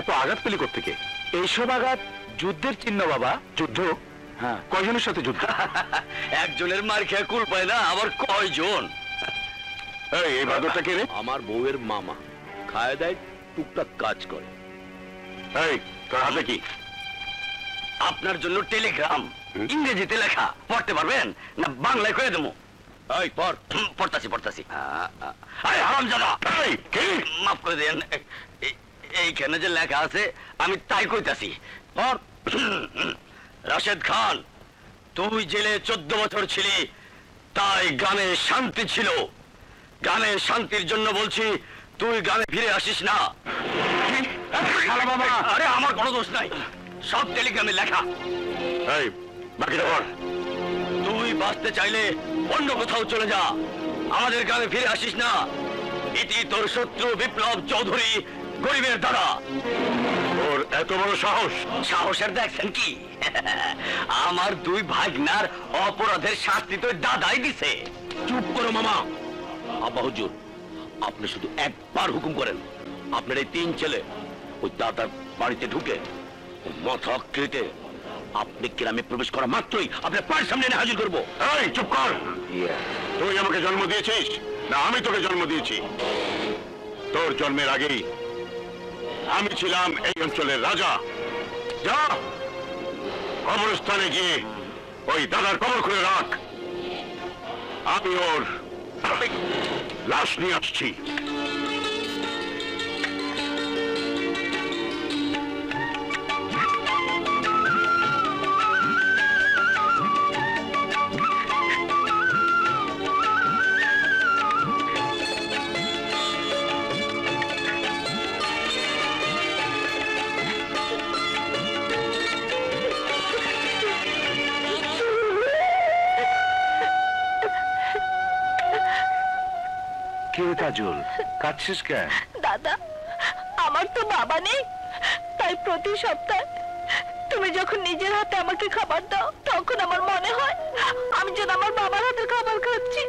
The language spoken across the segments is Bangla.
এত আঘাত পেলি কোত্থেকে? এইসব আঘাত যুদ্ধের চিহ্ন বাবা। যুদ্ধ? হ্যাঁ। কয়জনের সাথে যুদ্ধ? একজনের মার খেয়ে কুল পায় না, আবার কয়জন? এই বাদরটা কে রে? আমার বউয়ের মামা, খায় দেয়, টুকটাক কাজ করে। এই তোর হাতে কি? আপনার জন্য টেলিগ্রাম, ইংরেজিতে লেখা। পড়তে পারবেন না বাংলায় কয়ে দেবো? এই পড়। পড়তাছি পড়তাছি। হারামজাদা, মাফ করে দেন, এইখানে যে লেখা আছে আমি তাই কইতাছি। পড়। রাশেদ খান, তুই জেলে 14 বছর ছিলি, তাই গ্রামে শান্তি ছিল। গ্রামের শান্তির জন্য বলছি, তুই গ্রামে ফিরে আসিস না। আরে আমার কোনো দোষ নাই, সব টেলিগ্রামে লেখা। এই বাকিটা বল। তুই বাঁচতে চাইলে অন্য কোথাও চলে যা, আমাদের গ্রামে ফিরে আসিস না। এটি তোর শত্রু বিপ্লব চৌধুরী, গরিবের দাদা। ওর এত বড় সাহস! সাহসের দেখছেন কি? আমার দুই ভাগনার অপরাধের শাস্তি তো দাদাই দিছে। চুপ করো মামা। আব্বা হুজুর, আপনি শুধু একবার হুকুম করেন, আপনার এই 3 ছেলে ওই দাদার বাড়িতে ঢুকে মাথা কেটে আপনি গ্রামে প্রবেশ করা মাত্রই আপনার পায়ের সামনে এনে হাজির করবো। এই চুপ কর! তুই আমাকে জন্ম দিয়েছিস না আমি তোকে জন্ম দিয়েছি? তোর জন্মের আগেই আমি ছিলাম এই অঞ্চলের রাজা। যা কবরস্থানে গিয়ে ওই দাদার কবর খুলে রাখ, আমি ওর লাশ নিয়ে আসছি। কাজল, কাঁদছিস কেন? দাদা, আমার তো বাবা নেই, তাই প্রতি সপ্তাহে তুমি যখন নিজের হাতে আমাকে খাবার দাও, তখন আমার মনে হয় আমি যেন আমার বাবার হাতের খাবার খাচ্ছি।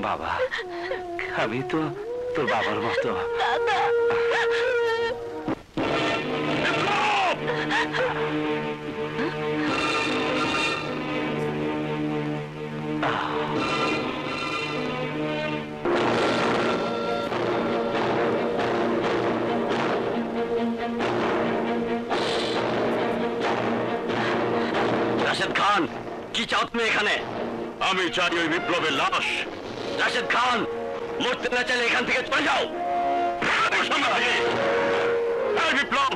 বাবা, আমি তো তোর বাবার মতো। দাদা, রাশেদ খান, কি চাও তুমি এখানে? আমি চাই ওই বিপ্লবের লাশ। রাশেদ খান, মরতে না চাইলে এখান থেকে চলে যাও। বিপ্লব,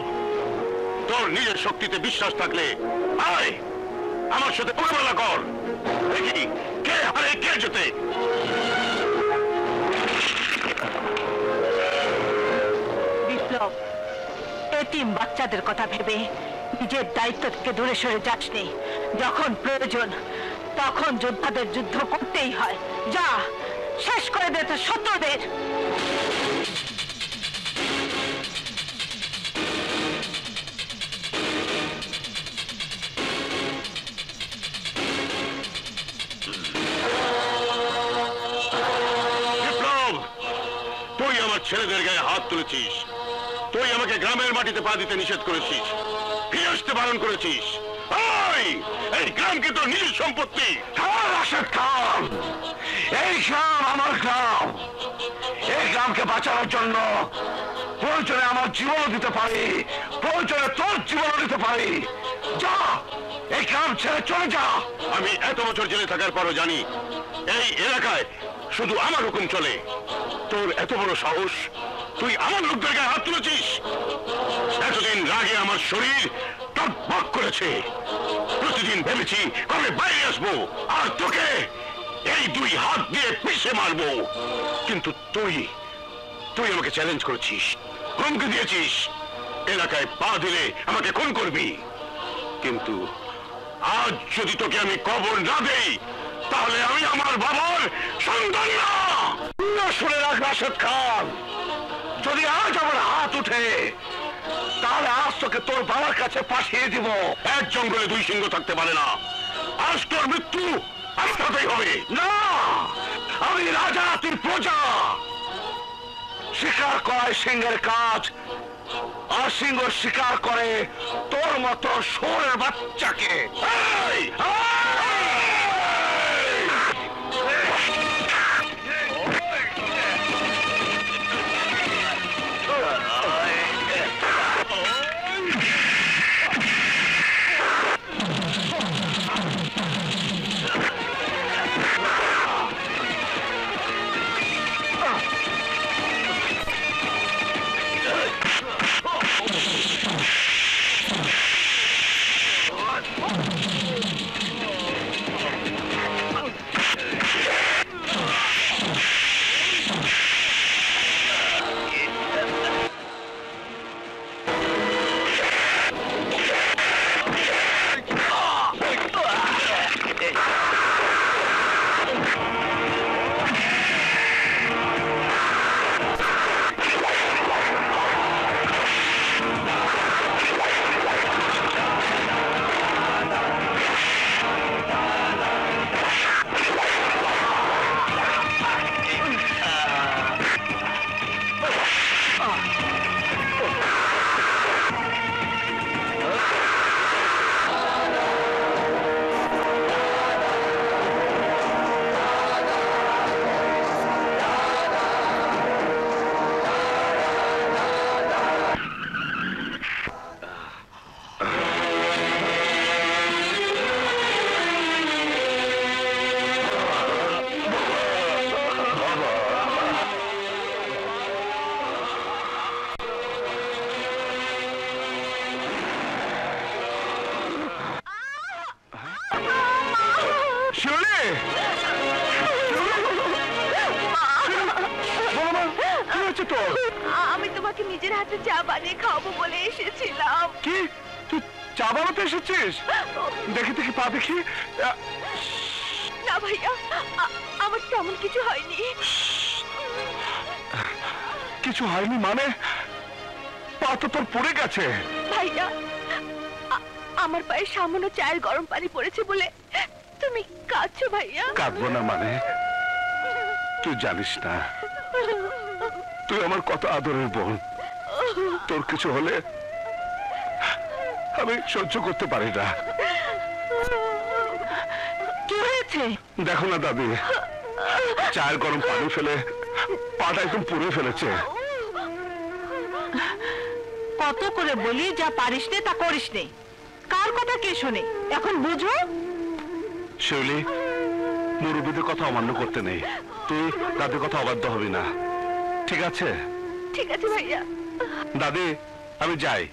তোর নিজের শক্তিতে বিশ্বাস থাকলে আয় আমার সাথে মোকাবেলা কর। দেখি কে হারে কে জেতে। বিপ্লব, এতিম বাচ্চাদের কথা ভেবে নিজের দায়িত্ব থেকে দূরে সরে যাসনি। যখন প্রয়োজন তখন যোদ্ধাদের যুদ্ধ করতেই হয়। যা, শেষ করে দে তোর শত্রুদের। বিপ্লব, তুই আমার ছেলেদের গায়ে হাত তুলেছিস, তুই আমাকে গ্রামের মাটিতে পা দিতে নিষেধ করেছিস, ফিরে আসতে বারণ করেছিস। এই গ্রামকে তোর নিজের সম্পত্তি। রাশেদ খান, এই গ্রাম আমার গ্রাম। এই গ্রামকে বাঁচানোর জন্য প্রয়োজনে আমার জীবনও দিতে পারি, প্রয়োজনে তোর জীবনও দিতে পারি। যা, এই গ্রাম ছেড়ে চলে যা। আমি এত বছর জেলে থাকার পরও জানি এই এলাকায় শুধু আমার হুকুম চলে। তোর এত বড় সাহস, তুই আমার লোকদের গায়ে হাত তুলেছিস। এতদিন রাগে আমার শরীর টকবক করেছে। প্রতিদিন ভেবেছি কবে বাইরে আসবো আর তোকে এই 2 হাত দিয়ে পিষে মারবো। কিন্তু তুই আমাকে চ্যালেঞ্জ করেছিস, হুমকি দিয়েছিস, এলাকায় পা দিলে আমাকে খুন করবি। কিন্তু আজ যদি তোকে আমি কবর না দেই, তাহলে আমি আমার বাবার সন্তান না। শুনে রাখ রাশেদ খান, যদি আজ আমার হাত উঠে, তাহলে আজ তোকে তোর বাবার কাছে পাঠিয়ে দিব। এক জঙ্গলে 2 সিংহ থাকতে পারে না। আজ তোর মৃত্যু আমার সাথেই হবে। না, আমি রাজা, তুই প্রজা। শিকার করাই সিংহের কাজ, আর সিংহ শিকার করে তোর মতো শুয়োরের বাচ্চাকে। আমি তোমাকে নিজের হাতে চা বানিয়ে খাওয়াবো বলে এসেছিলাম। কি তুই চা বানাতে এসেছিস? দেখি দেখি পা দেখি। না ভাইয়া, আমার তেমন কিছু হয়নি। কিছু হয়নি মানে? পা তো তোর পড়ে গেছে। ভাইয়া, আমার পায়ে সামান্য চায়ের গরম পানি পড়েছে বলে তুমি কাঁদছো ভাইয়া? কাঁদবো না মানে? তুই জানিস না তুই আমার কত আদরের বোন। তোর কিছু হলে আমি সহ্য করতে পারি না। কি হয়েছে? দেখো না দাদি, চায়ের গরম পানি ফেলে পাটা একদম পুড়ে ফেলেছে। কত করে বলি যা পারিস নে তা করিস নে, কার কথা কে শোনে? এখন বুঝো। শিউলি, মুরব্বীদের কথা অমান্য করতে নেই। তুই দাদির কথা অবাধ্য হবি না, ঠিক আছে? ঠিক আছে ভাইয়া। দাদি, আমি যাই।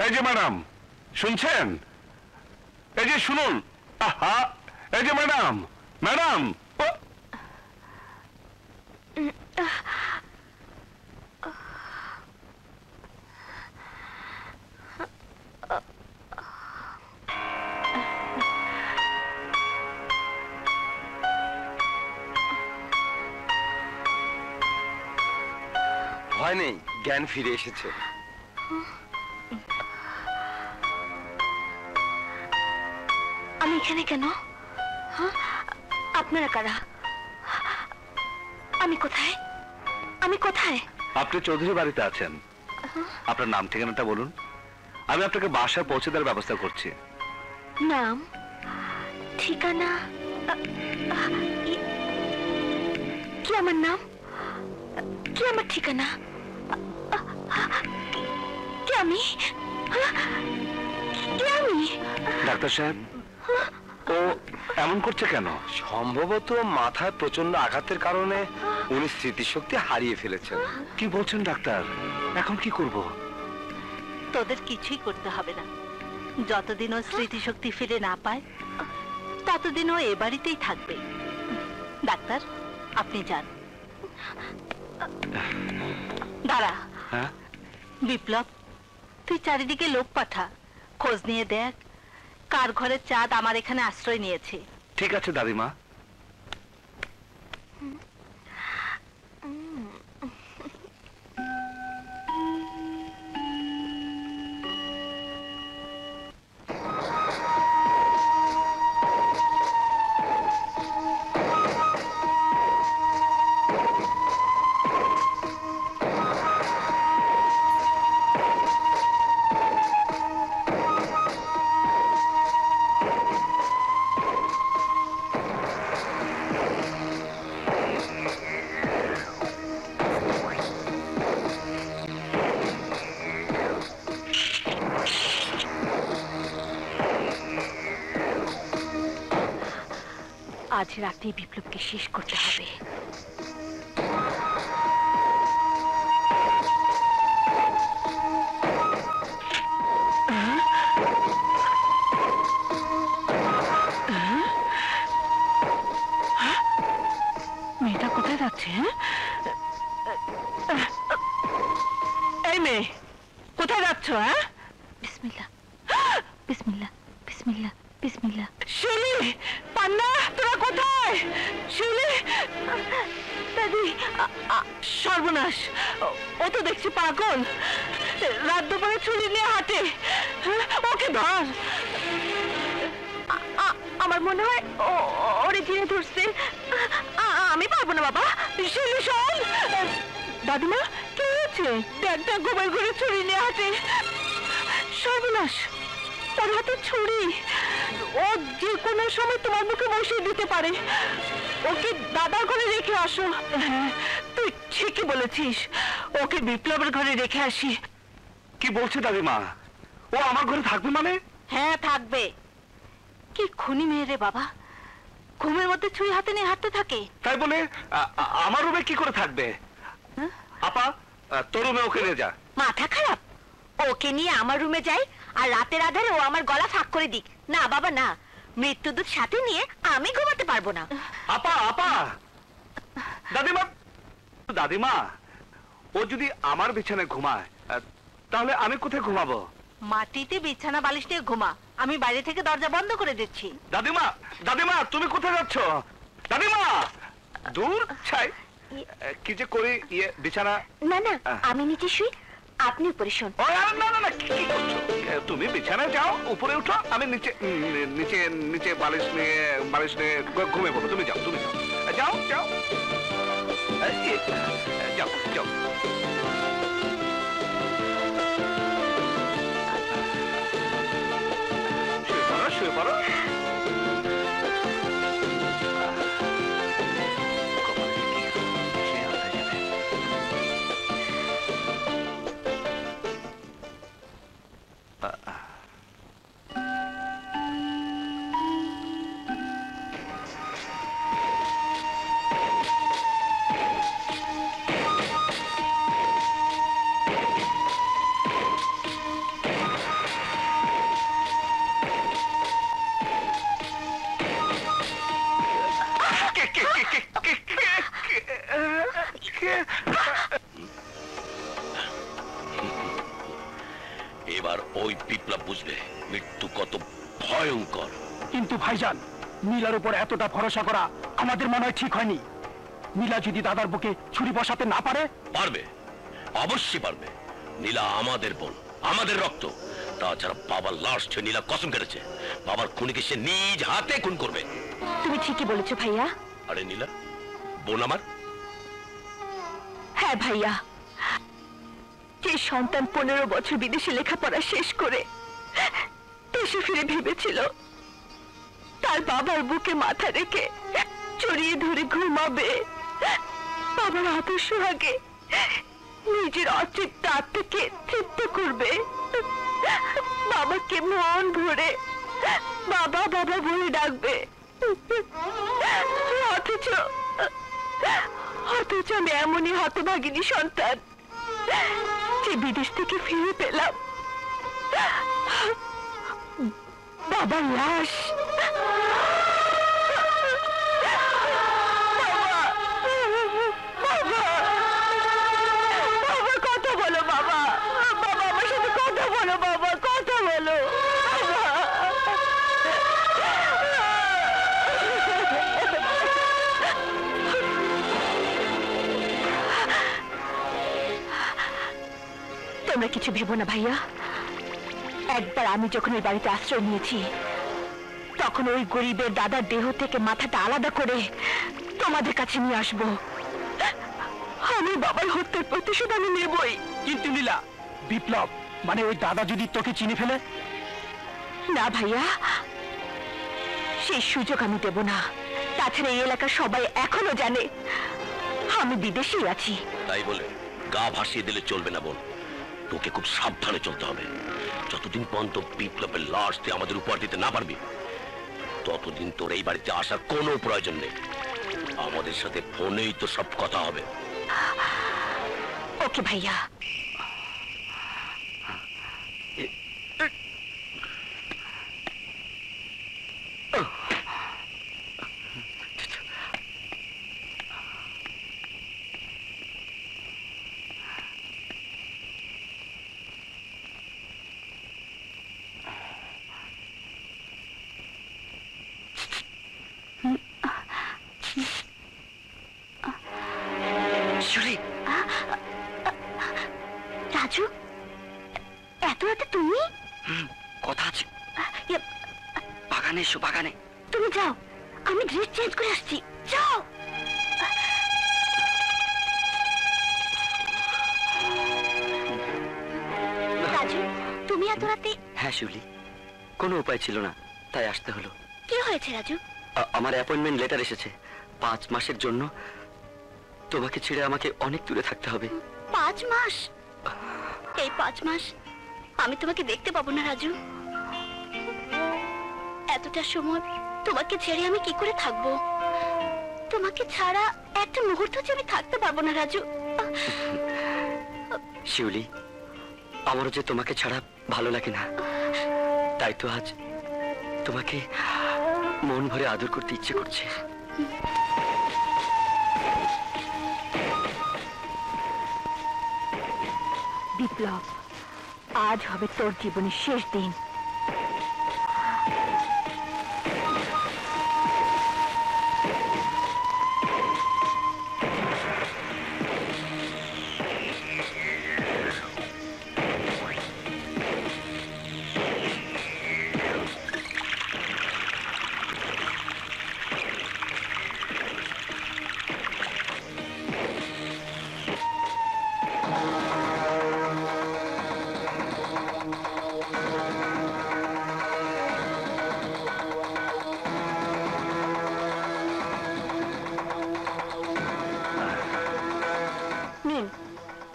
এই যে ম্যাডাম, শুনছেন? এই যে শুনুন। আহা, এই যে ম্যাডাম। ভয় নেই, জ্ঞান ফিরে এসেছে। আমি এখানে কেন? আপনারা কারা? আমি কোথায়? আপনি চৌধুরী বাড়িতে আছেন। আপনার নাম ঠিকানাটা বলুন, আমি আপনাকে বাসায় পৌঁছে দেওয়ার ব্যবস্থা করছি। নাম, ঠিকানা? কি আমার নাম, কি আমার ঠিকানা, কি আমি, কি আমি? ডাক্তার সাহেব, ও এমন করছে কেন? সম্ভবত মাথায় প্রচন্ড আঘাতের কারণে উনি স্মৃতিশক্তি হারিয়ে ফেলেছেন। কি বলছেন ডাক্তার? এখন কি করব? তোদের কিছুই করতে হবে না। যতদিন ও স্মৃতিশক্তি ফিরে না পায় ততদিন ও এ বাড়িতেই থাকবে। ডাক্তার, আপনি যান। দাঁড়া। হ্যাঁ বিপ্লব, তুই চারিদিকে লোক পাঠা, খোঁজ নিয়ে দেখ কার ঘরের চাঁদ আমার এখানে আশ্রয় নিয়েছে। ঠিক আছে দাদিমা। আজ রাতেই বিপ্লবকে শেষ করতে হবে। মেয়েটা কোথায় যাচ্ছে? এই মেয়ে, কোথায় যাচ্ছ? হ্যাঁ, বিসমিল্লাহ, বিসমিল্লাহ, বিসমিল্লাহ, বিসমিল্লাহ। শিউলি, পান্না, তোরা কোথায়? শিউলি, দাদি, সর্বনাশ, ও তো দেখছি পাগল। রাত দুপুরে ছুরি নিয়ে হাঁটে। ওকে ধর। আমার মনে হয় ওরে ঘিরে ধরছে। আমি পারবো না বাবা। শিউলি, শোন। দাদিমা, কি হয়েছে? দেখ দেখ, গোবর ঘুরে ছুরি নিয়ে হাঁটে। সর্বনাশ, ওর হাতে ছুরি। ও যে কোনো সময় তোমার মুখে বসিয়ে দিতে পারে। ওকে দাদার ঘরে রেখে আসো। হ্যাঁ, তুই ঠিকই বলেছিস, ওকে বিপ্লবের ঘরে রেখে আসি। কি বলছে দাদিমা? ও আমার ঘরে থাকবে মানে? হ্যাঁ, থাকবে। কি খুনি মেয়ে রে বাবা, ঘুমের মধ্যে ছুরি হাতে নিয়ে হাঁটতে থাকে। তাই বলে আমার রুমে কি করে থাকবে? আপা, তোর রুমে ওকে নিয়ে যা। মাথা খারাপ? ওকে নিয়ে আমার রুমে যাই আর রাতের আধারে ও আমার গলা ফাঁক করে দিক? না বাবা না, মৃত্যুদূত সাথে নিয়ে আমি ঘুমাতে পারবো না। আপা, আপা, দাদিমা, দাদিমা, ও যদি আমার বিছানায় ঘুমায় তাহলে আমি কোথায় ঘুমাবো? মাটিতে বিছানা বালিশ নিয়ে ঘুমা, আমি বাইরে থেকে দরজা বন্ধ করে দিচ্ছি। দাদিমা, দাদিমা, তুমি কোথায় যাচ্ছ? দাদিমা, দূর ছাই, কি যে করি বিছানা। না না, আমি নিচে শুই, আপনি উপরে শোন। না না না, কি করছো? তুমি বিছানায় যাও, উপরে উঠো, আমি নিচে নিচে নিচে বালিশ নিয়ে ঘুমিয়ে পড়বো। তুমি যাও, তুমি যাও, যাও যাও, যাও যাও। শুয়ে পড়ো, শুয়ে পড়ো। এবার ওই বিপ্লব বুঝবে মৃত্যু কত ভয়ঙ্কর। কিন্তু ভাইজান, নীলার উপর এতটা ভরসা করা আমাদের মনে হয় ঠিক হয়নি। নীলা যদি দাদার বুকে ছুরি বসাতে না পারে? পারবে, অবশ্যই পারবে। নীলা আমাদের বোন, আমাদের রক্ত। তাছাড়া বাবার লাশ ছুঁয়ে নীলা কসম কেটেছে বাবার খুনিকে সে নিজ হাতে খুন করবে। তুমি ঠিকই বলেছো ভাইয়া। আরে নীলা, বোন আমার। হ্যাঁ ভাইয়া, যে সন্তান 15 বছর বিদেশে লেখাপড়া শেষ করে দেশে ফিরে ভেবেছিল তার বাবার বুকে মাথা রেখে জড়িয়ে ধরে ঘুমাবে, বাবার আদর্শ আগে নিজের অতৃপ্ত আত্মাকে তৃপ্ত করবে, বাবাকে মন ভরে বাবা বাবা বলে ডাকবে। অথচ আমি এমনই হতভাগিনী সন্তান যে বিদেশ থেকে ফিরে পেলাম বাবার লাশ। কথা বলো বাবা, বাবা আমার সাথে কথা বলো, বাবা কথা বলো। তোমরা কিছু ভেবো না ভাইয়া, একবার আমি যখন এই বাড়িতে আশ্রয় নিয়েছি তখন ওই গরিবের দাদার দেহ থেকে মাথাটা আলাদা করে তোমাদের কাছে নিয়ে আসবো। আমি বাবার হত্যার প্রতিশোধ আমি নেবই। কিন্তু লীলা, বিপ্লব মানে ওই দাদা যদি তোকে চিনে ফেলে? না ভাইয়া, সেই সুযোগ আমি দেব না। তাছাড়া এই এলাকার সবাই এখনো জানে আমি বিদেশেই আছি। তাই বলে গা ভাসিয়ে দিলে চলবে না বোন, তোকে খুব সাবধানে চলতে হবে। যতদিন পর্যন্ত বিপ্লবের লাশ তুই আমাদের উপর দিতে না পারবি ততদিন তোর এই বাড়িতে আসার কোনো প্রয়োজন নেই। আমাদের সাথে ফোনেই তো সব কথা হবে। ওকে ভাইয়া। রাজু, এত রাতে তুমি? কথা আছে, বাগানে এসো। বাগানে তুমি যাও, আমি ড্রেস চেঞ্জ করে আসছি। যাও। রাজু, তুমি এত রাতে? হ্যাঁ শিউলি, কোনো উপায় ছিল না তাই আসতে হলো। কি হয়েছে রাজু? আমার অ্যাপয়েন্টমেন্ট লেটার এসেছে। 5 মাসের জন্য তোমাকে ছেড়ে আমাকে অনেক দূরে থাকতে হবে। 5 মাস? এই 5 মাস আমি তোমাকে দেখতে পাবো না রাজু। এতটা সময় তোমাকে ছেড়ে আমি কি করে থাকবো? তোমাকে ছাড়া একটা মুহূর্ত যে আমি থাকতে পারবো না রাজু। শিউলি, আমারও যে তোমাকে ছাড়া ভালো লাগে না, তাই তো আজ তোমাকে মন ভরে আদর করতে ইচ্ছে করছে। বিপ্লব, আজ হবে তোর জীবনের শেষ দিন।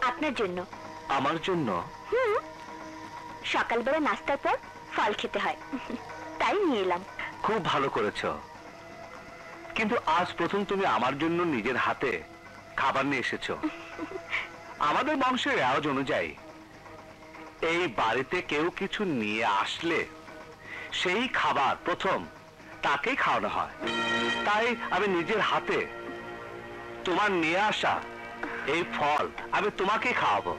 আপনার জন্য। আমার জন্য? সকালবেলা নাস্তার পর ফল খেতে হয়, তাই নিয়ে এলাম। খুব ভালো করেছো, কিন্তু আজ প্রথম তুমি আমার জন্য নিজের হাতে খাবার নিয়ে এসেছো। আমাদের বংশের রেওয়াজ অনুযায়ী এই বাড়িতে কেউ কিছু নিয়ে আসলে সেই খাবার প্রথম তাকেই খাওয়ানো হয়। তাই আমি নিজের হাতে তোমার নিয়ে আসা এই ফল আমি তোমাকে খাওয়াবো।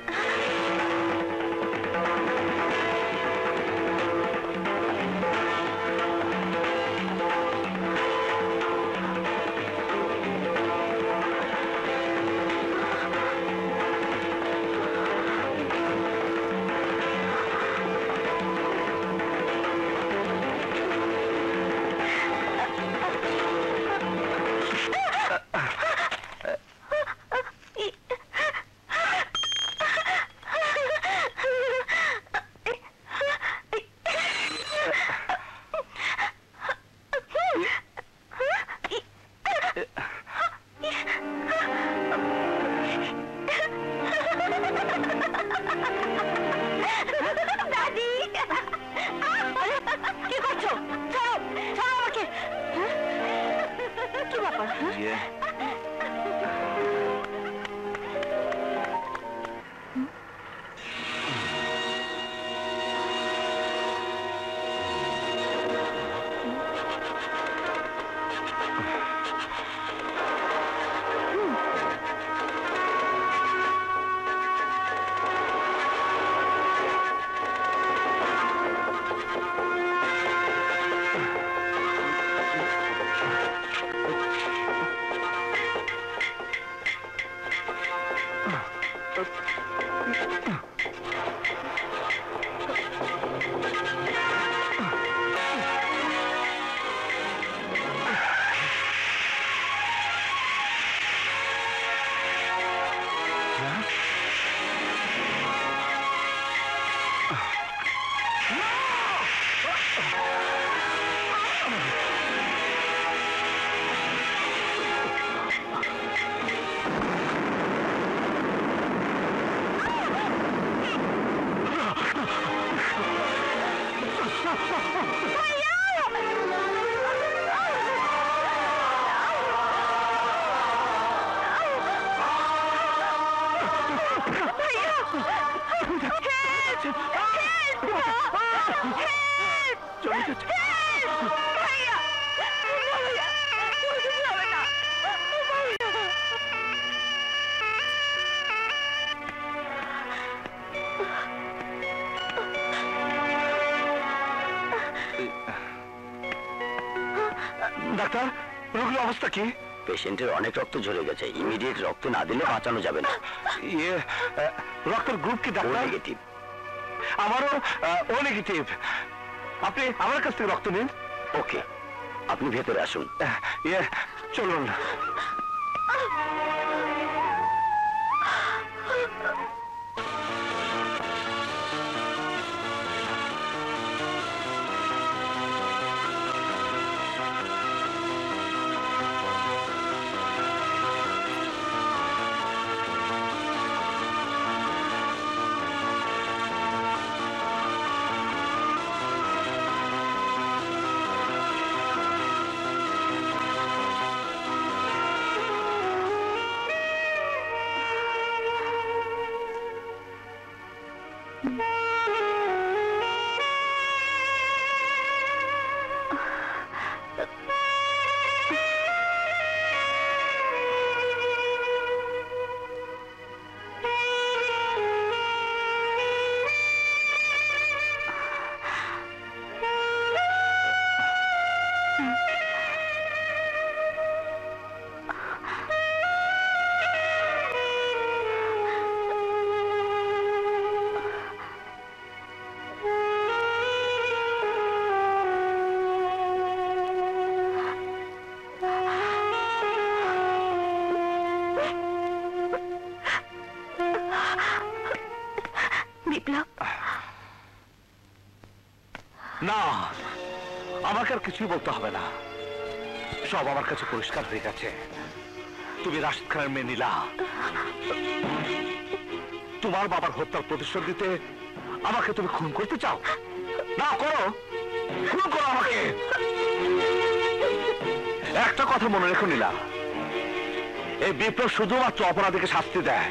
বুবুর অবস্থা কি? পেশেন্টের অনেক রক্ত ঝরে গেছে, ইমিডিয়েট রক্ত না দিলে বাঁচানো যাবে না। রক্তের গ্রুপ কি ডাক্তার? নেগেটিভ। আমারও ও নেগেটিভ। আপনি আমার কাছ থেকে রক্ত নিন। ওকে, আপনি ভেতরে আসুন। চলুন। না, আমাকে আর কিছুই বলতে হবে না, সব আমার কাছে পরিষ্কার হয়ে গেছে। তুমি রাশিদ খানের মেয়ে নীলা। তোমার বাবার হত্যার প্রতিশোধ দিতে আমাকে তুমি খুন করতে চাও? না, করো, খুন করো আমাকে। একটা কথা মনে রেখো নীলা, এই বিপ্লব শুধুমাত্র অপরাধীকে শাস্তি দেয়।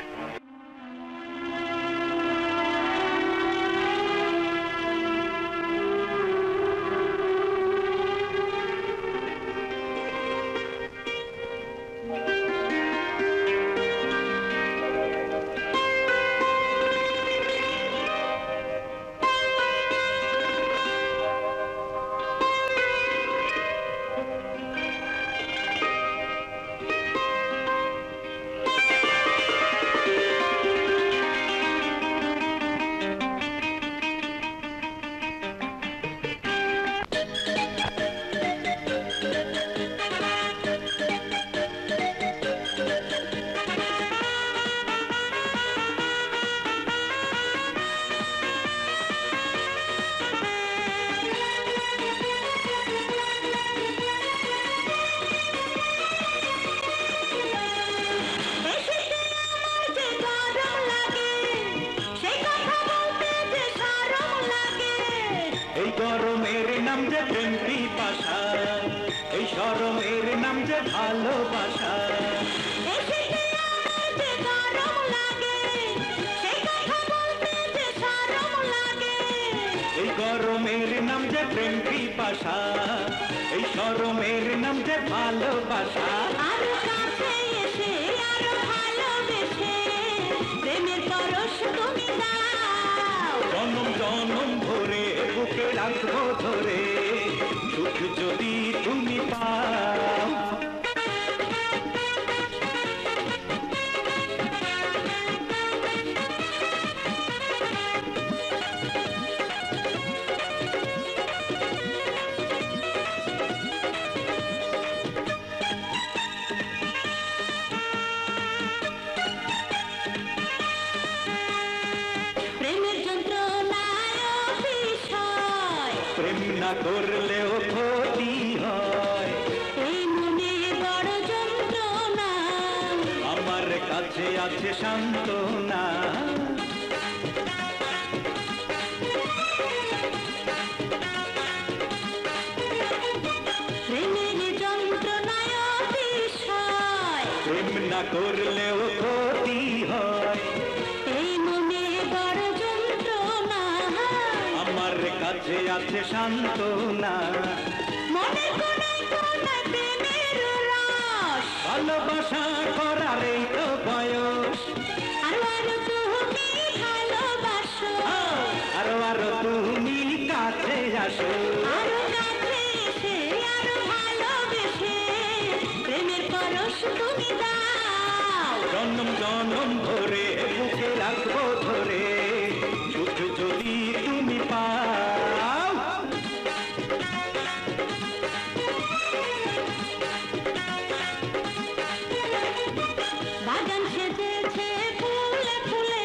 ফুটেছে ফুলে ফুলে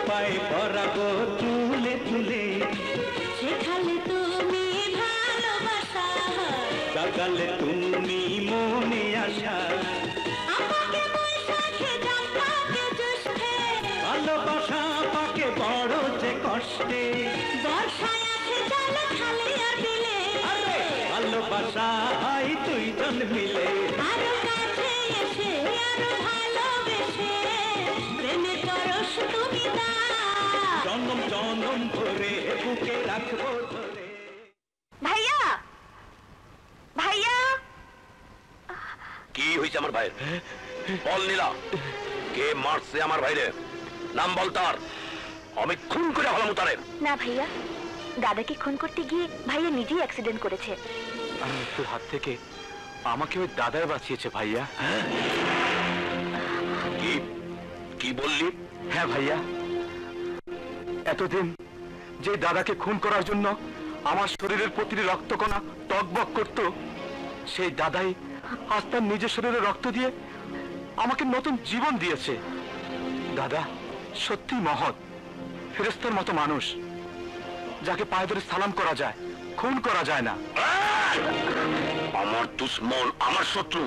পায়ে পরাগো চুলে চুলে সেখানে তুমি ভালোবাসা সকালে তুমি মনে আসা আমাকে বৈশাখে জামাকে জ্যৈষ্ঠে ভালোবাসা পাকে বড় যে কষ্টে বর্ষায় আসে জলে খালে আর বিলে ভালোবাসা হয় দুইজন মিলে আরো কাছে এসে আরো ভালোবেসে প্রেমে পরশ তুমি দাও জনম জনম ধরে বুকে রাখবো ধরে। ভাইয়া ভাইয়া কি হয়েছে আমার ভাইয়ের? বল নীলা, কে মারছে আমার ভাইরে? নাম বল তার, আমি খুন করে হলাম তারে। না ভাইয়া, দাদাকে খুন করতে গিয়ে ভাইয়া নিজেই অ্যাক্সিডেন্ট করেছে। আর মৃত্যুর হাত থেকে আমাকে ওই দাদাই বাঁচিয়েছে ভাইয়া। কি কি বললি? হ্যাঁ ভাইয়া, এতদিন যে দাদাকে খুন করার জন্য আমার শরীরের প্রতিটি রক্তকণা টকবক করত, সেই দাদাই আজ তার নিজের শরীরে রক্ত দিয়ে আমাকে নতুন জীবন দিয়েছে। দাদা সত্যি মহৎ, ফেরেশতার মতো মানুষ, যাকে পায়ে ধরে সালাম করা যায়, খুন করা যায় না। আমার দুশ্মন, আমার শত্রু,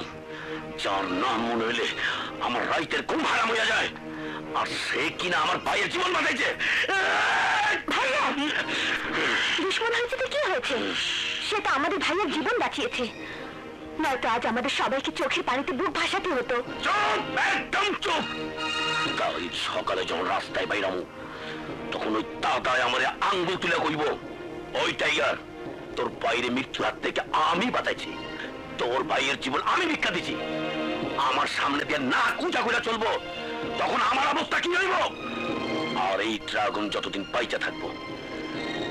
যার নাম মনে হইলে আমার রাইতের ঘুম হারাম হইয়া যায়, আর সে কিনা আমার ভাইয়ের জীবন বাঁচাইছে। ভাইয়া দুশ্মন হয়েছে তো কি হয়েছে, সে তো আমাদের ভাইয়ের জীবন বাঁচিয়েছে, নয়তো আজ আমাদের সবাইকে চোখের পানিতে বুক ভাসাতে হতো। চুপ, একদম চুপ। কাল সকালে যখন রাস্তায় বাইরামু, তখন ওই দাদায় আমার আঙ্গুল তুলে কইব, ওই টাইগার, তোর বাইরে মৃত্যুর হাত থেকে আমি বাঁচাইছি, তোর ভাইয়ের জীবন আমি ভিক্ষা দিছি। আমার সামনে দিয়ে না কুজা কুজা চলবো, তখন আমার অবস্থা কি হইব? আর এই ড্রাগন যতদিন পাইচা থাকবো,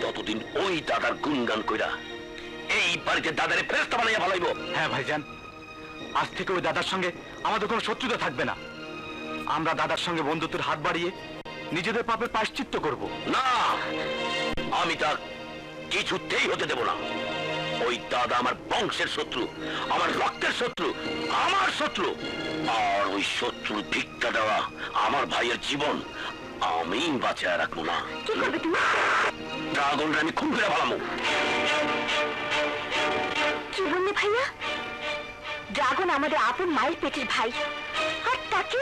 ততদিন ওই দাদার গুণগান কইরা এই বাড়িতে দাদারে ফেরেশতা বানাইয়া ভালাইব। হ্যাঁ ভাইজান, আজ থেকে ওই দাদার সঙ্গে আমাদের কোনো শত্রুতা থাকবে না। আমরা দাদার সঙ্গে বন্ধুত্বের হাত বাড়িয়ে নিজেদের পাপের প্রায়শ্চিত্ত করব। না, আমি তা কিছুতেই হতে দেব না। ওই দাদা আমার বংশের শত্রু, আমার রক্তের শত্রু, আমার শত্রু। আর ওই শত্রুর ভিক্ষা দেওয়া আমার ভাইয়ের জীবন আমি বাঁচায় রাখবো না। কি করবে তুমি? ড্রাগনরে আমি খুন করে ফেলামো। কি বললে ভাইয়া? ড্রাগন আমাদের আপন মায়ের পেটের ভাই, আর তাকে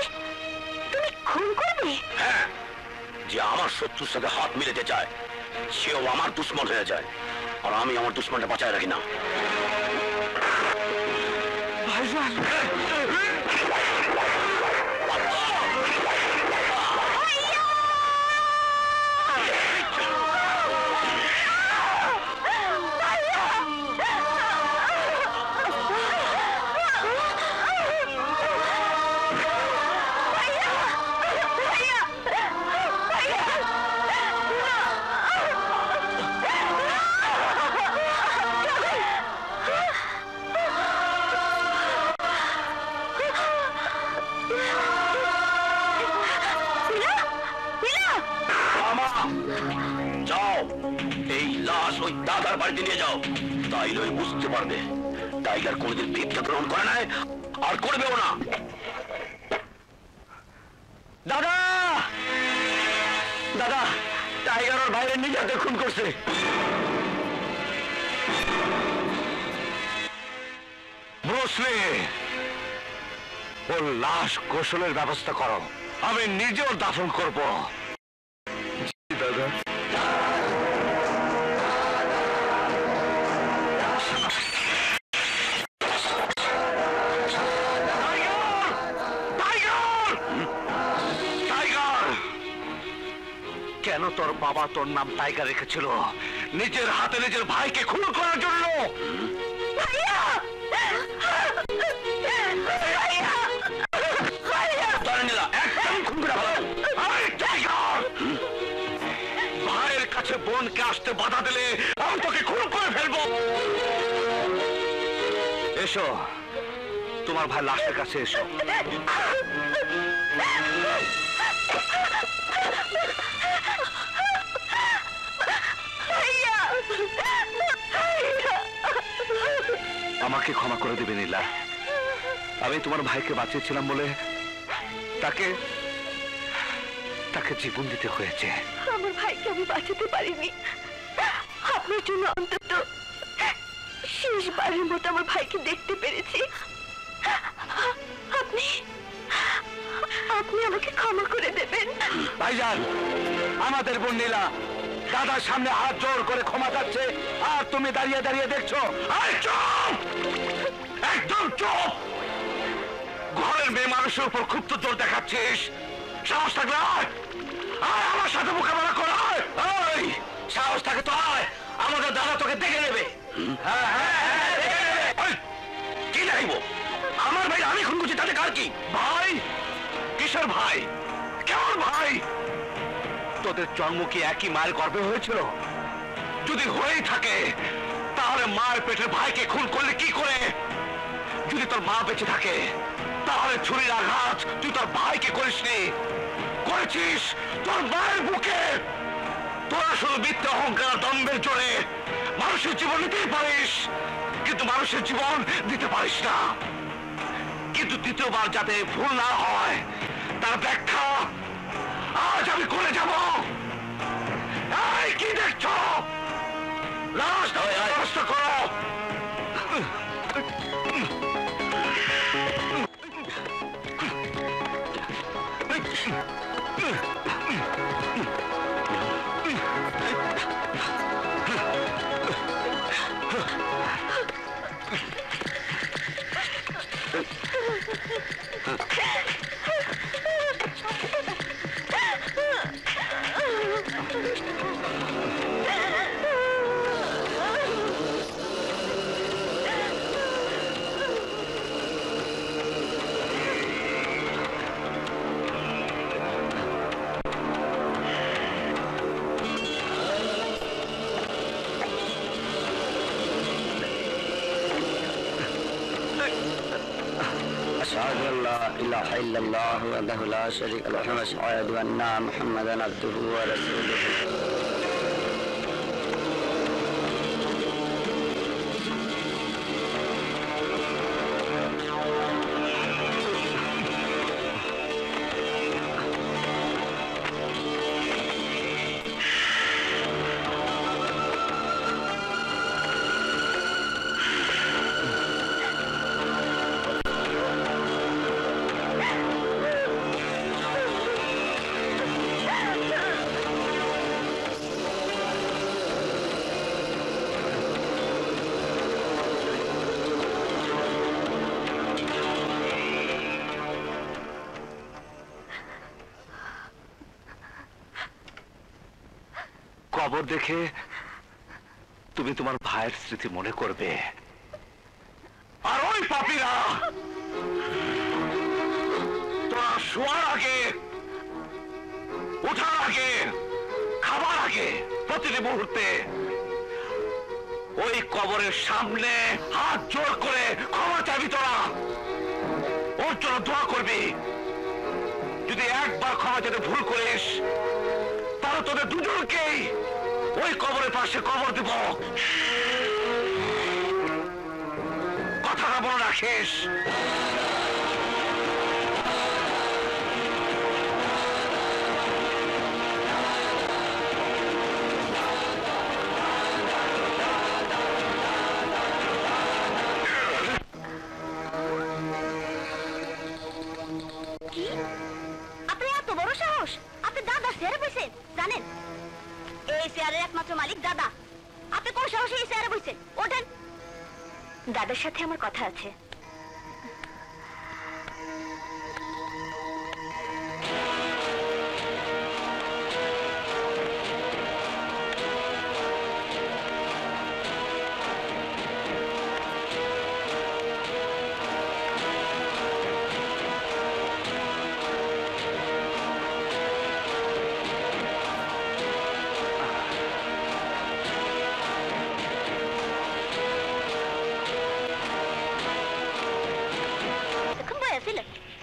তুমি খুন করবে? হ্যাঁ, যে আমার শত্রুর সাথে হাত মিলাতে চায়, সেও আমার দুশ্মন হয়ে যায়, আর আমি আমার দুশ্মনটা বাঁচায় রাখি না। ভাইজান, ওই দাদার বাড়িতে নিয়ে যাও, তাইলে ওই বুঝতে পারবে টাইগার কোনদিন ভিক্ষা গ্রহণ করে নাই, আর করবেও না। দাদা, দাদা, টাইগার ওর ভাইয়ের নিজে হাতে খুন করছে। ব্রুসলি, ওর লাশ গোসলের ব্যবস্থা করো, আমি নিজেও দাফন করব। দাদা, কেন তোর বাবা তোর নাম টাইগার রেখেছিল? নিজের হাতে নিজের ভাইকে খুন করার জন্য। ভাইয়ের কাছে বোনকে আসতে বাধা দিলে আমি তোকে খুন করে ফেলবো। এসো, তোমার ভাই লাশের কাছে এসো। আমাকে ক্ষমা করে দেবে নীলা, আমি তোমার ভাইকে বাঁচিয়েছিলাম বলে তাকে তাকে জীবন দিতে হয়েছে। আমার ভাইকে আমি বাঁচাতে পারিনি। আপনার জন্য অন্তত শেষবারের মতো আমার ভাইকে দেখতে পেরেছি। আপনি আপনি আমাকে ক্ষমা করে দেবেন। ভাইজান, আমাদের বোন নীলা দাদার সামনে হাত জোর করে ক্ষমা চাচ্ছে, আর তুমি দাঁড়িয়ে দাঁড়িয়ে দেখছো। চুপ, একদম চুপ। ঘরের মেয়ে মানুষের উপর খুব তো জোর দেখাচ্ছিস। সাহস থাকলে আয়, আমার সাথে মোকাবেলা কর। সাহস থাকে তো আয়, আমাদের দাদা তোকে দেখে নেবে। কি দেখাইব? আমার ভাই আমি খুন করছি, তাতে কার কি? ভাই কিশোর ভাই, কেমন ভাই? তোদের জন্ম কি একই মায়ের গর্ভে হয়েছিল? যদি হয়েই থাকে তাহলে মায়ের পেটের ভাইকে খুন করলে কি করে? যদি তোর মা বেঁচে থাকে তাহলে ছুরির আঘাত তুই তোর ভাইকে করিসনি, করেছিস তোর মায়ের বুকে। তোরা শুধু মিথ্যা অহংকার দম্ভের জোরে মানুষের জীবন নিতেই পারিস, কিন্তু মানুষের জীবন দিতে পারিস না। কিন্তু দ্বিতীয়বার যাতে ভুল না হয় তার ব্যাখ্যা আজ আমি করে যাব। কি দেখছো? লাশ নষ্ট করো। أشهد أن لا إله إلا الله وحده لا شريك له وأشهد أن محمدا عبده ورسوله কবর দেখে তুমি তোমার ভাইয়ের স্মৃতি মনে করবে, আর ওই পাপীরা তোরা শোয়ার আগে, ওঠার আগে, খাবার আগে প্রতিটি মুহূর্তে ওই কবরের সামনে হাত জোর করে ক্ষমা চাবি। তোরা ওর জন্য দোয়া করবি। যদি একবার ক্ষমা চাইতে ভুল করিস তাহলে তোদের দুজনকেই ওই কবরের পাশে কবর দিব। কথাটা মনে রাখিস। কি? আপনার এত বড় সাহস? আপনি দাদা চেয়ারে বসেছেন জানেন? এই চেয়ারের একমাত্র মালিক দাদা। আপনি কোন সাহসে এই চেয়ারে বসেছেন? ওঠেন। দাদার সাথে আমার কথা আছে।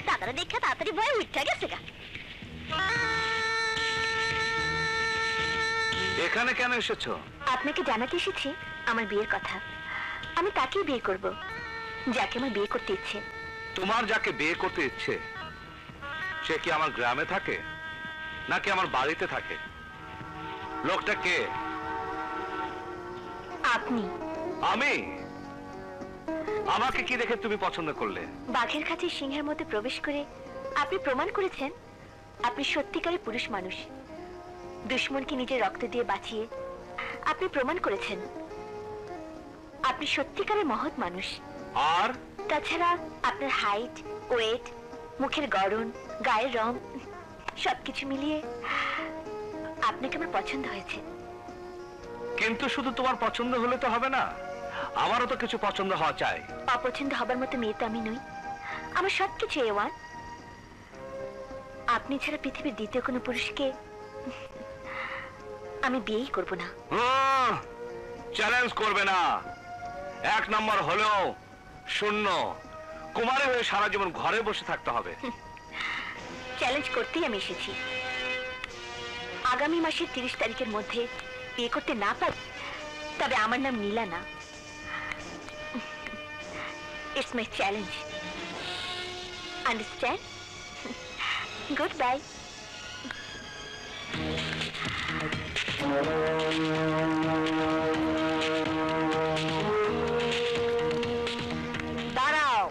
দাদারা দেখে তাড়াতাড়ি ভয়ে উঠে গেছে গা। এখানে কেন এসেছো? আপনাকে জানাতে এসেছি আমার বিয়ের কথা। আমি তাকেই বিয়ে করব যাকে আমার বিয়ে করতে ইচ্ছে। তোমার যাকে বিয়ে করতে ইচ্ছে সে কি আমার গ্রামে থাকে নাকি আমার বাড়িতে থাকে? লোকটা কে? আপনি। আমি? আমাকে কি দেখে তুমি পছন্দ করলে? বাঘের কাছে সিংহের মধ্যে প্রবেশ করে আপনি প্রমাণ করেছেন আপনি সত্যিকারের পুরুষ মানুষ। দুশ্মনকে নিজের রক্ত দিয়ে বাঁচিয়ে আপনি প্রমাণ করেছেন আপনি সত্যিকারের মহৎ মানুষ। আর তাছাড়া আপনার হাইট, ওয়েট, মুখের গড়ন, গায়ের রং সবকিছু মিলিয়ে আপনাকে আমার পছন্দ হয়েছে। কিন্তু শুধু তোমার পছন্দ হলে তো হবে না, আমারও তো কিছু পছন্দ হওয়া চাই। অপছন্দ হবার মতো মেয়ে তো আমি নই, আমার সবকিছু A1। আপনি ছাড়া পৃথিবীর দ্বিতীয় কোনো পুরুষকে আমি বিয়েই করব না। চ্যালেঞ্জ করবে না। 1 নম্বর হলেও শূন্য, কুমারী হয়ে সারা জীবন ঘরে বসে থাকতে হবে। চ্যালেঞ্জ করতেই আমি এসেছি। আগামী মাসের 30 তারিখের মধ্যে বিয়ে করতে না পারি তবে আমার নাম নীলা না। It's my challenge, understand? Good bye. দাঁড়াও।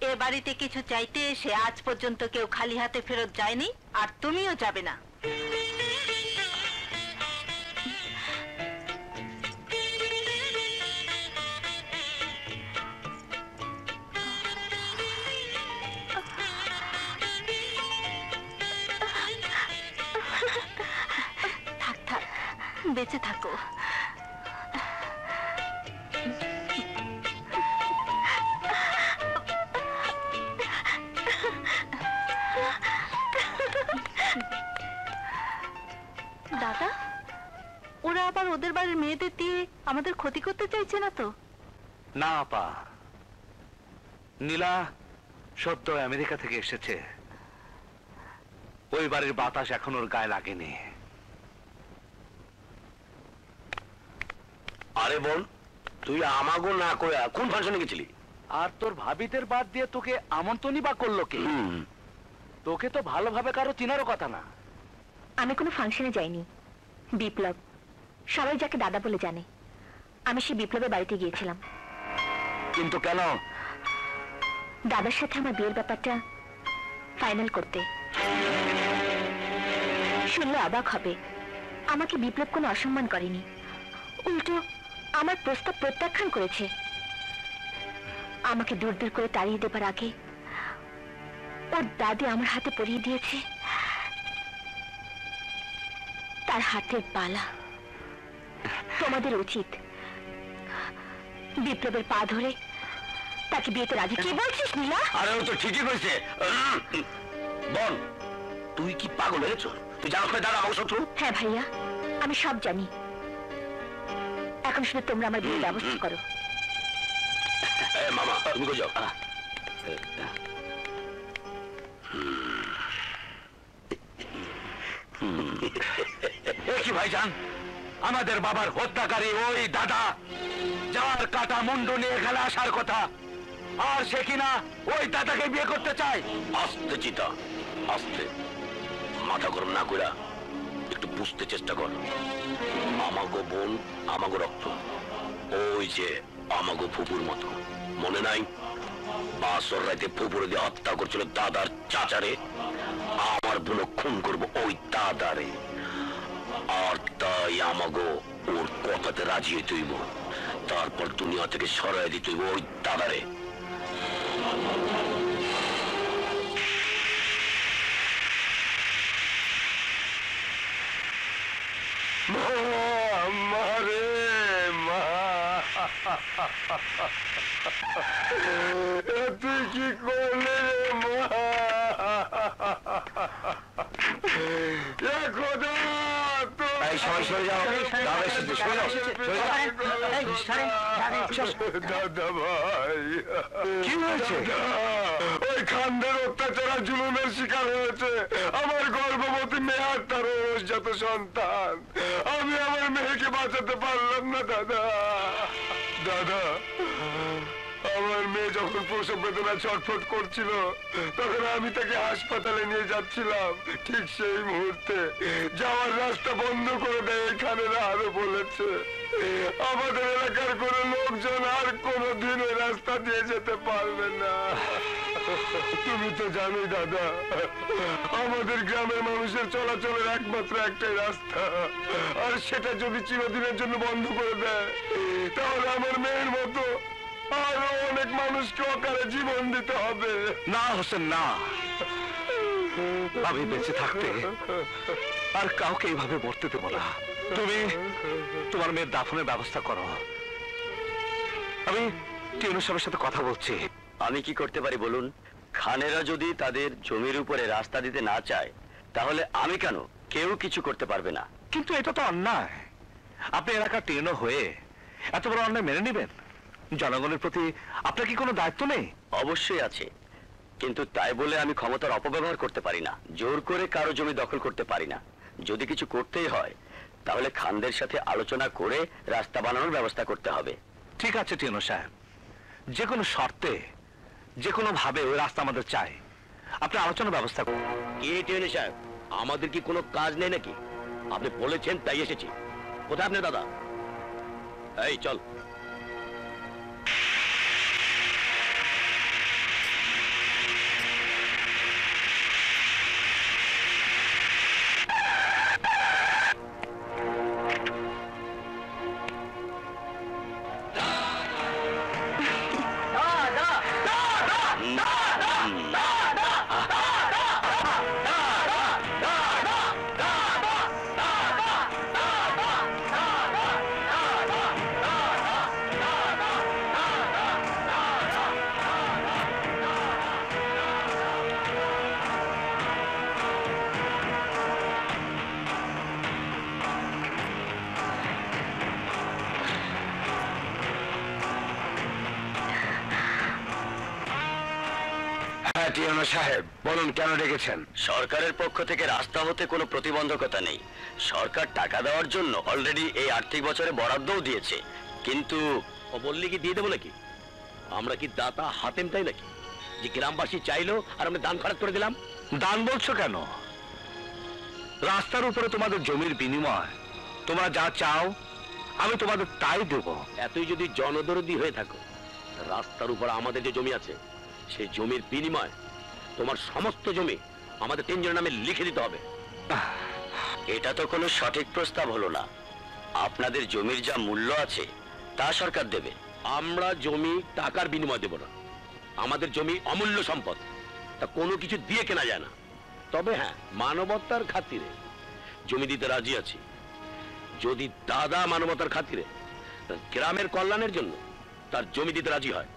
এ বাড়িতে কিছু চাইতে এসে আজ পর্যন্ত কেউ খালি হাতে ফেরত যায়নি, আর তুমিও যাবে না। থাক থাক, বেঁচে থাকো। দাদা, ওরা আবার ওদের বাড়ির মেয়েদের দিয়ে আমাদের ক্ষতি করতে চাইছে না তো? না আপা, নীলা সত্য আমেরিকা থেকে এসেছে। ওই বাড়ির বাতাস এখন ওর গায়ে লাগেনি। আরে বোন, তুই আমাগো না করে কোন ফাংশনে গেছিলি? আর তোর ভাবিদের বাদ দিয়ে তোকে আমন্ত্রণই বা করলো কে? তোকে তো ভালোভাবে কারো চিনারও কথা না। আমি কোনো ফাংশনে যাইনি। বিপ্লব, সবাই যাকে দাদা বলে জানে, আমি সেই বিপ্লবের বাড়িতে গিয়েছিলাম। কিন্তু কেন? দাদার সাথে আমার বিয়ের ব্যাপারটা ফাইনাল করতে। শুনলে অবাক হবে, আমাকে বিপ্লব কোনো অসম্মান করেনি, উল্টো আমার প্রস্তাব প্রত্যাখ্যান করেছে। আমাকে দূর দূর করে তাড়িয়ে দেবার আগে ওর দাদি আমার হাতে পরিয়ে দিয়েছে তার হাতের বালা। তোমাদের উচিত বিপ্লবের পা ধরে তাকে বিয়েতে রাজি। কি বলছিস নীলা? আরে ও তো ঠিকই কইছে। বোন, তুই কি পাগল হয়েছ? তুই জানো দাদা আমার শত্রু? হ্যাঁ ভাইয়া, আমি সব জানি। এখন শুধু তোমরা আমার বিয়ের ব্যবস্থা করো। মামা, তুমি কই যাও? কি ভাইজান, আমাদের বাবার হত্যাকারী ওই দাদা, যার কাটা মুন্ডু নিয়ে এখানে আসার কথা, আর সে কিনা ওই দাদাকে বিয়ে করতে চায়। আস্তে চিতা, আস্তে, মাথা গরম না কইরা একটু বুঝতে চেষ্টা কর। আমাগো বোন, আমাগো রক্ত, ওই যে আমাগো ফুপুর মতো, মনে নাই? বাসর রাতে ফুপুরে দিয়ে হত্যা করছিল দাদার চাচারে। আমার বোন খুন করবো ওই দাদারে, আর তাই আমাগো ওর কথাতে রাজি হইতে হইব। তারপর দুনিয়া থেকে সরাই দিতে হইব ওই দাদারে। মারে মা, তুই কি করলে রে মা? খোদা, সবাই সরে যাও, দাদা এসেছে, সরে যাও, দাদা ভাই, কি হয়েছে? ওই খানদের অত্যাচার জুলুমের শিকার হয়েছে আমার গর্ভবতী মেয়ে আর তার যত সন্তান। আমি আমার মেয়েকে বাঁচাতে পারলাম না দাদা। দাদা, আমার মেয়ে যখন প্রসব বেদনা ছটফট করছিল তখন আমি তাকে হাসপাতালে নিয়ে যাচ্ছিলাম, ঠিক সেই মুহূর্তে যাওয়ার রাস্তা বন্ধ করে দেয় এখানে আরো বলেছে আমাদের এলাকার কোন লোকজন আর কোনদিন ওই রাস্তা দিয়ে যেতে পারবে না। তুমি তো জানোই দাদা, আমাদের গ্রামের মানুষের চলাচলের একমাত্র একটাই রাস্তা, আর সেটা যদি চিরদিনের জন্য বন্ধ করে দেয় তাহলে আমার মেয়ের মতো আরো অনেক মানুষকে অকালে জীবন দিতে হবে। না হোসেন না, আমি বেঁচে থাকতে আর কাউকে এইভাবে মরতে দেব না। তুমি তোমার মেয়ের দাফনের ব্যবস্থা করো, আমি টিউনু সাহেবের সাথে কথা বলছি। আমি কি করতে পারি বলুন? খানেরা যদি তাদের জমির উপরে রাস্তা দিতে না চায় তাহলে আমি কেন? কেউ কিছু করতে পারবে না। কিন্তু এটা তো অন্যায়। আপনি এলাকার টিউনু হয়ে এত বড় অন্যায় মেনে নেবেন? জনগণের প্রতি আপনার কি কোনো দায়িত্ব নেই? অবশ্যই আছে, কিন্তু তাই বলে আমি ক্ষমতার অপব্যবহার করতে পারি না, জোর করে কারো জমি দখল করতে পারি না। যদি কিছু করতেই হয় তাহলে খানদের সাথে আলোচনা করে রাস্তা বানানোর ব্যবস্থা করতে হবে। ঠিক আছে টিউনু সাহেব, যে কোনো শর্তে যে কোনো ভাবে ওই রাস্তা আমাদের চাই, আপনি আলোচনার ব্যবস্থা করুন। কি টিউনু সাহেব, আমাদের কি কোনো কাজ নেই নাকি? আপনি বলেছেন তাই এসেছি। কোথায় আপনি দাদা? এই চল। টিউনু সাহেব বলুন, কেন ডেকেছেন? সরকারের পক্ষ থেকে রাস্তা হতে কোনো প্রতিবন্ধকতা নেই। সরকার টাকা দেওয়ার জন্য অলরেডি এই আর্থিক বছরে বরাদ্দও দিয়েছে, কিন্তু ও বললে কি দিয়ে দেবো নাকি? আমরা কি দাতা হাতেম তাই নাকি যে গ্রামবাসী চাইলো আর আমরা দান খরচ করে দিলাম? দান বলছো কেন? রাস্তার উপরে তোমাদের জমির বিনিময় তোমরা যা চাও আমি তোমাদের তাই দেব। এতই যদি জনদরদি হয়ে থাকো, রাস্তার উপর আমাদের যে জমি আছে সেই জমির বিনিময় তোমার সমস্ত জমি আমাদের তিনজনের নামে লিখে দিতে হবে। এটা তো কোনো সঠিক প্রস্তাব হলো না। আপনাদের জমির যা মূল্য আছে তা সরকার দেবে। আমরা জমি টাকার বিনিময় দেব না। আমাদের জমি অমূল্য সম্পদ, তা কোনো কিছু দিয়ে কেনা যায় না। তবে হ্যাঁ, মানবতার খাতিরে জমি দিতে রাজি আছি। যদি দাদা মানবতার খাতিরে গ্রামের কল্যাণের জন্য তার জমি দিতে রাজি হয়,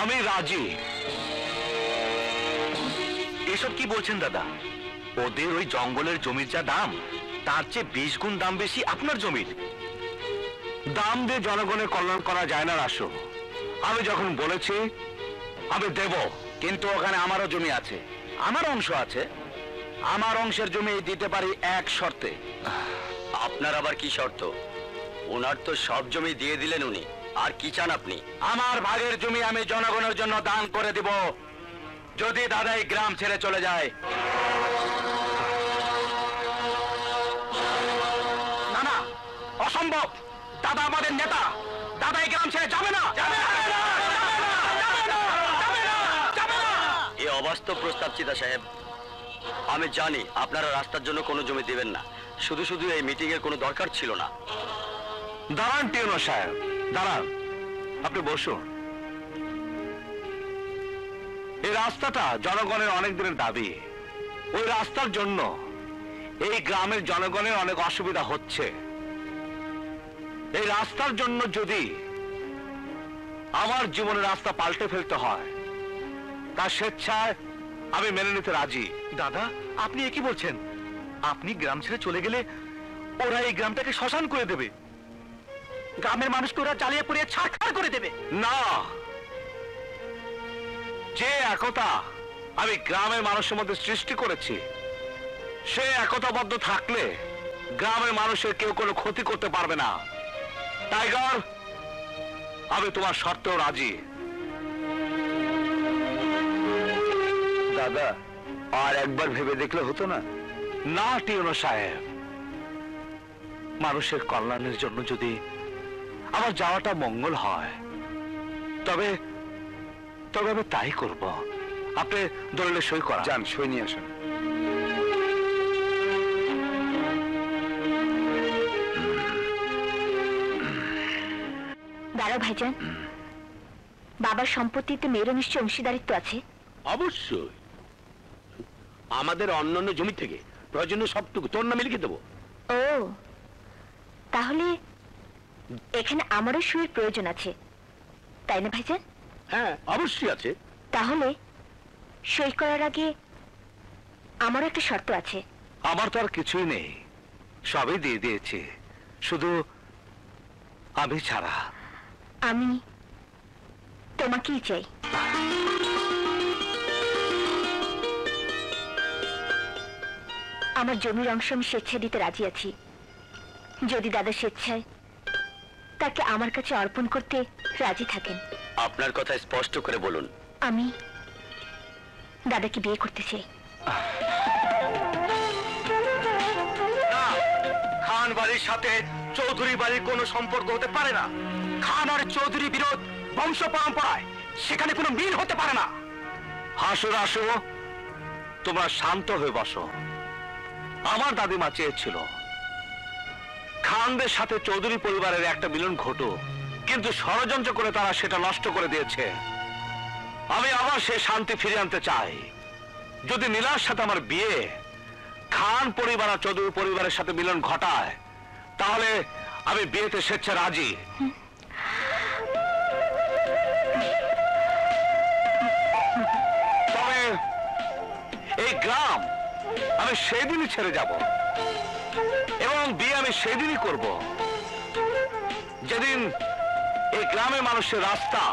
আমি রাজি। এসব কি বলছেন দাদা? ওদের ওই জঙ্গলের জমির যা দাম তার চেয়ে 20 গুণ দাম বেশি আপনার জমির। দাম দিয়ে জনগণের কল্যাণ করা যায় না রাসু। আমি যখন বলেছি আমি দেব, কিন্তু ওখানে আমারও জমি আছে, আমার অংশ আছে। আমার অংশের জমি দিতে পারি এক শর্তে। আপনার আবার কি শর্ত? ওনার তো সব জমি দিয়ে দিলেন উনি, আর কি চান আপনি? আমার ভাগের জমি আমি জনগণের জন্য দান করে দিব যদি দাদা এই গ্রাম ছেড়ে চলে যায়। না না, অসম্ভব। দাদা আমাদের নেতা, দাদা এই গ্রাম ছেড়ে যাবে না। এ অবাস্তব প্রস্তাব চিতা সাহেব। আমি জানি আপনারা রাস্তার জন্য কোনো জমি দিবেন না, শুধু শুধু এই মিটিং এর কোনো দরকার ছিল না। দাঁড়ান টিউনু সাহেব, দাঁড়ান, আপনি বসুন। এই রাস্তাটা জনগণের অনেক দিনের দাবি। ওই রাস্তার জন্য এই গ্রামের জনগণের অনেক অসুবিধা হচ্ছে। এই রাস্তার জন্য যদি আমার জীবনের রাস্তা পাল্টে ফেলতে হয় তা স্বেচ্ছায় আমি মেনে নিতে রাজি। দাদা, আপনি কি বলছেন? আপনি গ্রাম ছেড়ে চলে গেলে ওরা এই গ্রামটাকে শ্মশান করে দেবে, গ্রামের মানুষকে ওরা জ্বালিয়ে পুড়িয়ে ছাড়খাড় করে দেবে। না, যে একতা আমি গ্রামের মানুষের মধ্যে সৃষ্টি করেছি সে একতাবদ্ধ থাকলে গ্রামের মানুষের কেউ কোনো ক্ষতি করতে পারবে না। টাইগার, আমি তোমার শর্তেও রাজি। দাদা, আর একবার ভেবে দেখলে হতো না? না টিউনো সাহেব, মানুষের কল্যাণের জন্য যদি আমার যাওয়াটা মঙ্গল হয় তবে তবে আমি তাই করব। আপনি দলিলে সই করা। যান, সই নিয়ে আসেন। দাঁড়াও ভাইজান, বাবার সম্পত্তিতে মেয়েরও নিশ্চয় অংশীদারিত্ব আছে। অবশ্যই, আমাদের অন্যান্য জমি থেকে প্রয়োজনীয় সবটুকু তোর নামে লিখে দেবো। ও, তাহলে এখানে আমারও সইয়ের প্রয়োজন আছে, তাই না ভাইজান? হ্যাঁ, অবশ্যই আছে। তাহলে সই করার আগে আমারও একটা শর্ত আছে। আমার তো আর কিছুই নেই, সবই দিয়ে দিয়েছি, শুধু আমি ছাড়া। আমি তোমাকেই চাই। আমার জমির অংশ আমি স্বেচ্ছায় দিতে রাজি আছি, যদি দাদা স্বেচ্ছায় তাকে আমার কাছে অর্পণ করতে রাজি থাকেন। আপনার কথা স্পষ্ট করে বলুন। আমি দাদাকে বিয়ে করতে চাই। খান বাড়ির সাথে চৌধুরী বাড়ির কোনো সম্পর্ক হতে পারে না। খান আর চৌধুরী বিরোধ বংশ পরম্পরায়, সেখানে কোনো মিল হতে পারে না। হাসো রাসো, তোমরা শান্ত হয়ে বসো। আমার দাদিমা চেয়েছিল খানদের সাথে চৌধুরী পরিবারের একটা মিলন ঘটুক, কিন্তু ষড়যন্ত্র করে তারা সেটা নষ্ট করে দিয়েছে। আমি আবার সেই শান্তি ফিরিয়ে আনতে চাই। যদি নীলার সাথে আমার বিয়ে খান পরিবার আর চৌধুরী পরিবারের সাথে মিলন ঘটায়, তাহলে আমি বিয়েতে স্বেচ্ছা রাজি। তবে এই গ্রাম আমি সেই দিনই ছেড়ে যাব এবং বিয়ে আমি সেই দিনই করব যেদিন এই গ্রামে মানুষের রাস্তা